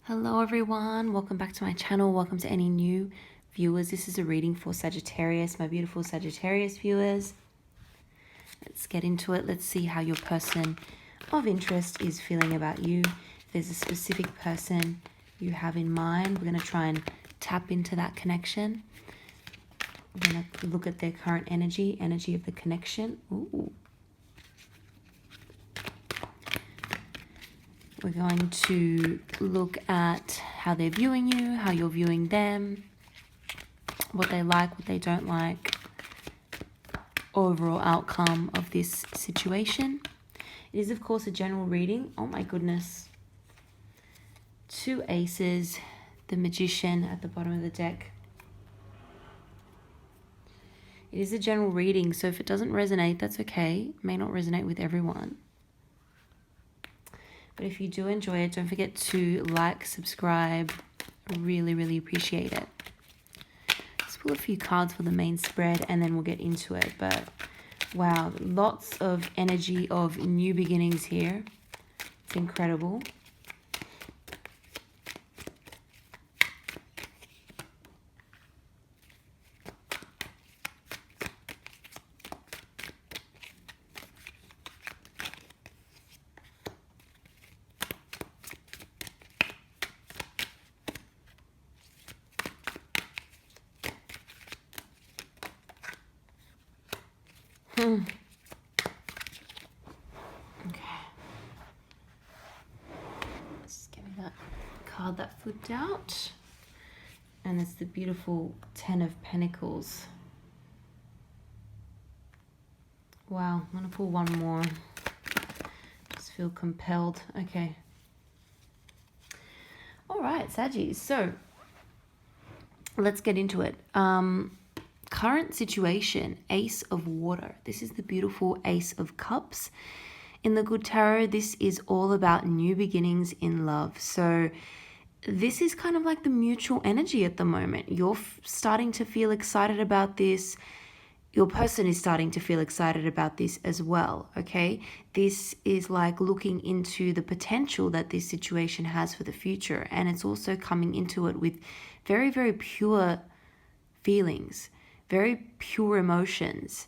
Hello everyone, welcome back to my channel. Welcome to any new viewers. This is a reading for Sagittarius, my beautiful Sagittarius viewers. Let's get into it. Let's see how your person of interest is feeling about you. If there's a specific person you have in mind, we're going to try and tap into that connection. We're going to look at their current energy of the connection. Ooh. We're going to look at how they're viewing you, how you're viewing them, what they like, what they don't like, overall outcome of this situation. It is, of course, a general reading. Oh my goodness. 2 aces, the Magician at the bottom of the deck. It is a general reading, so if it doesn't resonate, that's okay. It may not resonate with everyone. But if you do enjoy it, don't forget to like, subscribe. I really, really appreciate it. Let's pull a few cards for the main spread and then we'll get into it. But wow, lots of energy of new beginnings here. It's incredible. Okay. Just give me that card that flipped out. And it's the beautiful 10 of Pentacles. Wow, I'm going to pull one more. Just feel compelled. Okay. All right, Saggies. So let's get into it. Current situation, Ace of Water. This is the beautiful Ace of Cups. In the Good Tarot, this is all about new beginnings in love. So this is kind of like the mutual energy at the moment. You're starting to feel excited about this. Your person is starting to feel excited about this as well, okay? This is like looking into the potential that this situation has for the future. And it's also coming into it with very, very pure feelings. Very pure emotions.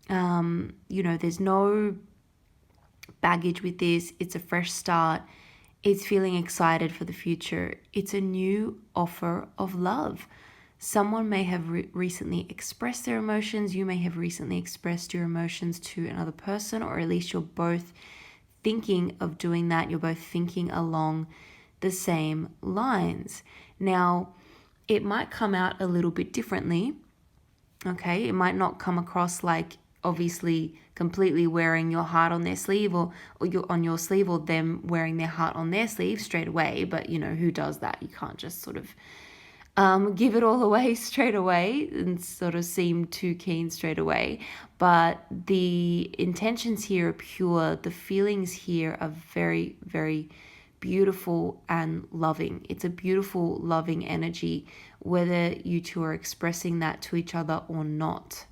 There's no baggage with this. It's a fresh start. It's feeling excited for the future. It's a new offer of love. Someone may have recently expressed their emotions. You may have recently expressed your emotions to another person, or at least you're both thinking of doing that. You're both thinking along the same lines. Now, it might come out a little bit differently. Okay, it might not come across like obviously completely wearing your heart on their sleeve or you're on your sleeve, or them wearing their heart on their sleeve straight away. But who does that? You can't just sort of give it all away straight away and sort of seem too keen straight away. But the intentions here are pure. The feelings here are very, very beautiful and loving. It's a beautiful, loving energy, whether you two are expressing that to each other or not.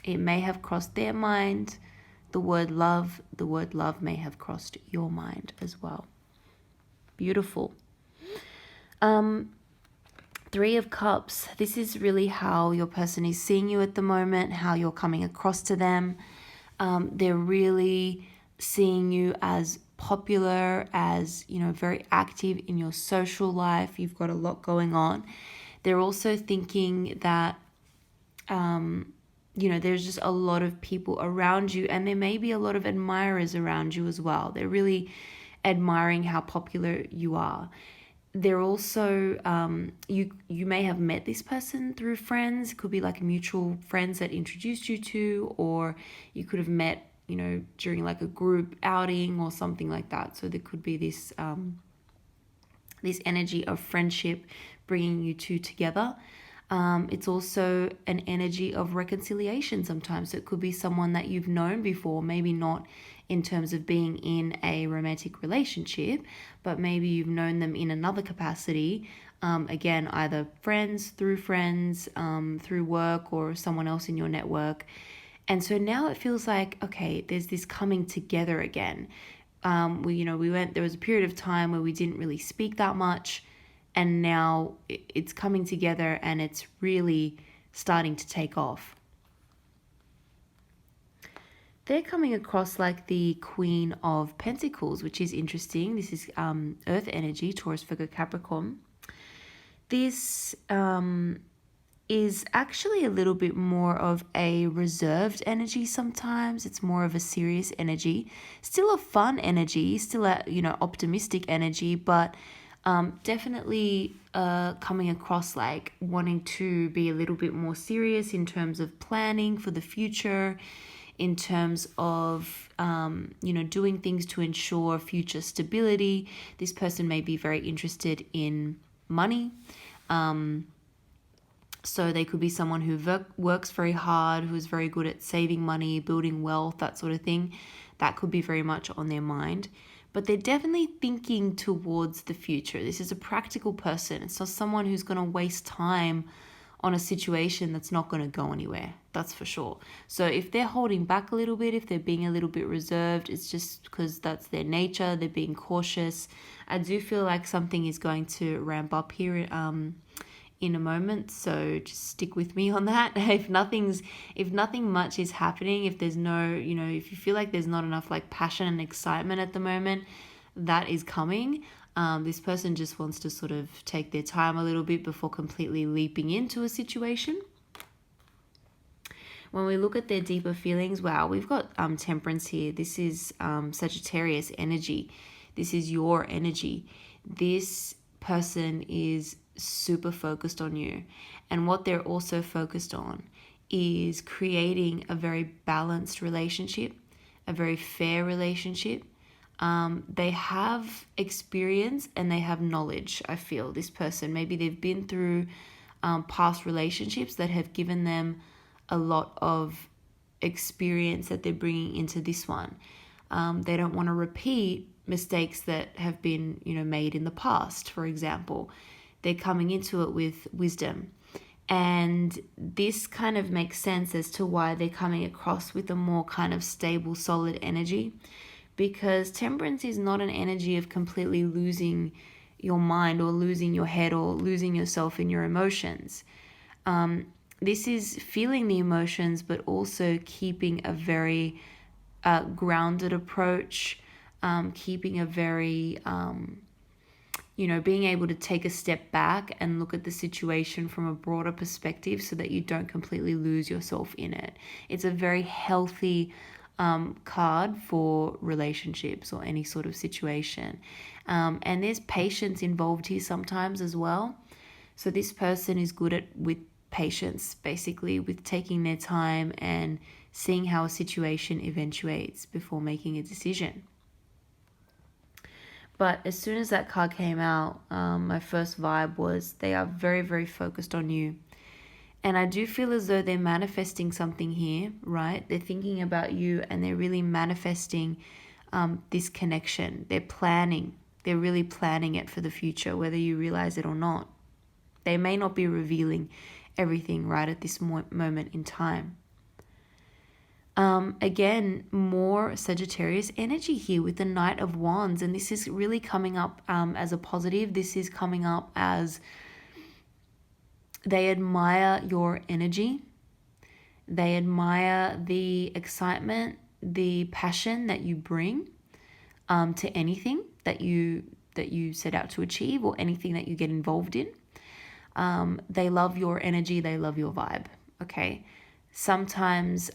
It may have crossed their mind, the word love. The word love may have crossed your mind as well. Beautiful. 3 of Cups. This is really how your person is seeing you at the moment, how you're coming across to them. They're really seeing you as popular, as very active in your social life. You've got a lot going on. They're also thinking that there's just a lot of people around you, and there may be a lot of admirers around you as well. They're really admiring how popular you are. They're also you may have met this person through friends. It could be like mutual friends that introduced you to, or you could have met during like a group outing or something like that. So there could be this this energy of friendship bringing you two together. It's also an energy of reconciliation sometimes. So it could be someone that you've known before, maybe not in terms of being in a romantic relationship, but maybe you've known them in another capacity. Again, either friends, through work, or someone else in your network. And so now it feels like, okay, there's this coming together again. there was a period of time where we didn't really speak that much, and now it's coming together and it's really starting to take off. They're coming across like the Queen of Pentacles, which is interesting. This is Earth energy, Taurus, Virgo, Capricorn. This is actually a little bit more of a reserved energy sometimes. It's more of a serious energy. Still a fun energy, still a, optimistic energy, but definitely coming across like wanting to be a little bit more serious in terms of planning for the future, in terms of, doing things to ensure future stability. This person may be very interested in money. So they could be someone who works very hard, who is very good at saving money, building wealth, that sort of thing. That could be very much on their mind. But they're definitely thinking towards the future. This is a practical person. It's not someone who's going to waste time on a situation that's not going to go anywhere. That's for sure. So if they're holding back a little bit, if they're being a little bit reserved, it's just because that's their nature. They're being cautious. I do feel like something is going to ramp up here in a moment, so just stick with me on that. If nothing much is happening, if there's no, if you feel like there's not enough like passion and excitement at the moment, that is coming. This person just wants to sort of take their time a little bit before completely leaping into a situation. When we look at their deeper feelings, wow, we've got Temperance here. This is Sagittarius energy. This is your energy. This person is super focused on you. And what they're also focused on is creating a very balanced relationship, a very fair relationship. They have experience and they have knowledge, I feel, this person. Maybe they've been through past relationships that have given them a lot of experience that they're bringing into this one. They don't want to repeat mistakes that have been, made in the past, for example. They're coming into it with wisdom. And this kind of makes sense as to why they're coming across with a more kind of stable, solid energy. Because Temperance is not an energy of completely losing your mind or losing your head or losing yourself in your emotions. This is feeling the emotions, but also keeping a very grounded approach, keeping a very, being able to take a step back and look at the situation from a broader perspective so that you don't completely lose yourself in it. It's a very healthy card for relationships or any sort of situation. And there's patience involved here sometimes as well. So this person is good with patience, basically, with taking their time and seeing how a situation eventuates before making a decision. But as soon as that card came out, my first vibe was they are very, very focused on you. And I do feel as though they're manifesting something here, right? They're thinking about you and they're really manifesting this connection. They're planning. They're really planning it for the future, whether you realize it or not. They may not be revealing everything right at this moment in time. Again, more Sagittarius energy here with the Knight of Wands. And this is really coming up as a positive. This is coming up as they admire your energy. They admire the excitement, the passion that you bring to anything that you set out to achieve or anything that you get involved in. They love your energy. They love your vibe. Okay. Sometimes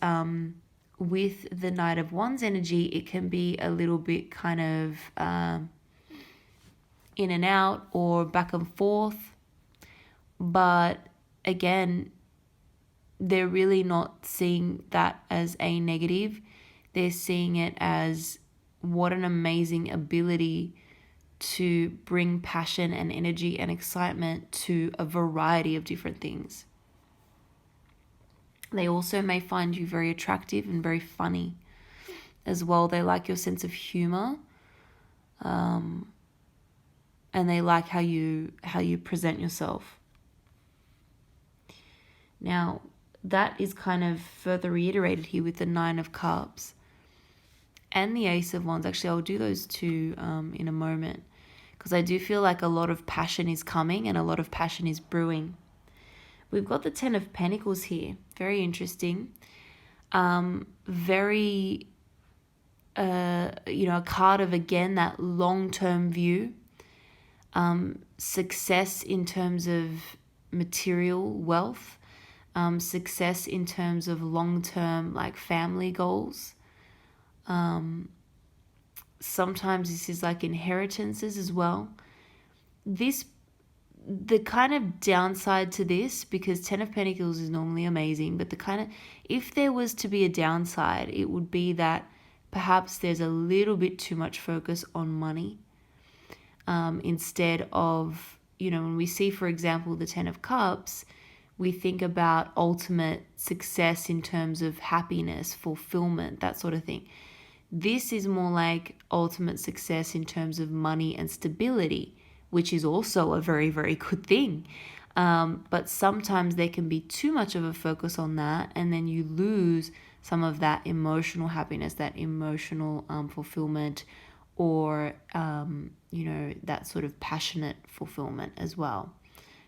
with the Knight of Wands energy, it can be a little bit kind of in and out or back and forth. But again, they're really not seeing that as a negative. They're seeing it as what an amazing ability to bring passion and energy and excitement to a variety of different things. They also may find you very attractive and very funny as well. They like your sense of humor, and they like how you present yourself. Now, that is kind of further reiterated here with the Nine of Cups. and the Ace of Wands. Actually, I'll do those two in a moment, because I do feel like a lot of passion is coming and a lot of passion is brewing. We've got the Ten of Pentacles here. Very interesting. Very, a card of, again, that long-term view. Success in terms of material wealth. Success in terms of long-term, like, family goals. Sometimes this is like inheritances as well. The kind of downside to this, because Ten of Pentacles is normally amazing, but if there was to be a downside, it would be that perhaps there's a little bit too much focus on money, instead of, when we see, for example, the Ten of Cups, we think about ultimate success in terms of happiness, fulfillment, that sort of thing. This is more like ultimate success in terms of money and stability, which is also a very, very good thing. But sometimes there can be too much of a focus on that, and then you lose some of that emotional happiness, that emotional fulfillment, or, that sort of passionate fulfillment as well.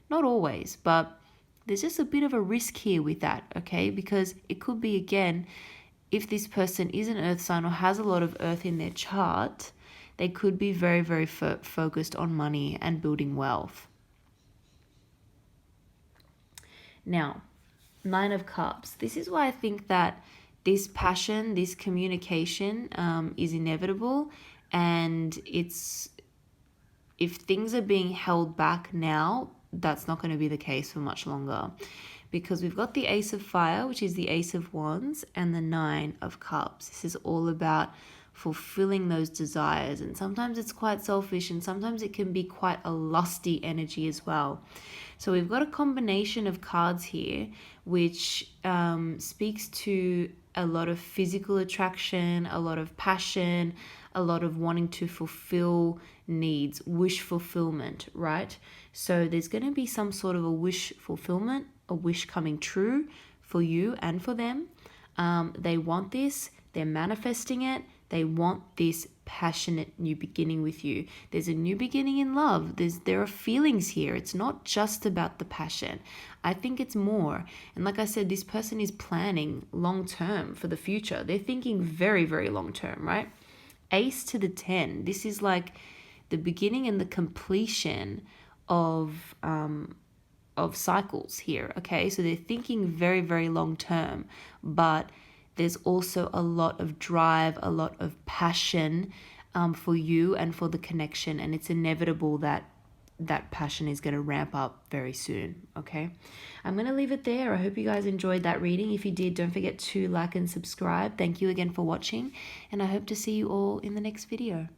Not always, but there's just a bit of a risk here with that, okay? Because it could be, again, if this person is an earth sign or has a lot of earth in their chart, they could be very, very focused on money and building wealth. Now, Nine of Cups. This is why I think that this passion, this communication is inevitable. And if things are being held back now, that's not going to be the case for much longer. Because we've got the Ace of Fire, which is the Ace of Wands, and the Nine of Cups. This is all about fulfilling those desires, and sometimes it's quite selfish, and sometimes it can be quite a lusty energy as well. So we've got a combination of cards here which speaks to a lot of physical attraction, a lot of passion, a lot of wanting to fulfill needs, wish fulfillment, right? So there's going to be some sort of a wish fulfillment, a wish coming true for you and for them. They want this, they're manifesting it. They want this passionate new beginning with you. There's a new beginning in love. There are feelings here. It's not just about the passion. I think it's more. And like I said, this person is planning long term for the future. They're thinking very, very long term, right? Ace to the 10. This is like the beginning and the completion of cycles here. Okay, so they're thinking very, very long term, but there's also a lot of drive, a lot of passion for you and for the connection. And it's inevitable that passion is going to ramp up very soon, okay? I'm going to leave it there. I hope you guys enjoyed that reading. If you did, don't forget to like and subscribe. Thank you again for watching, and I hope to see you all in the next video.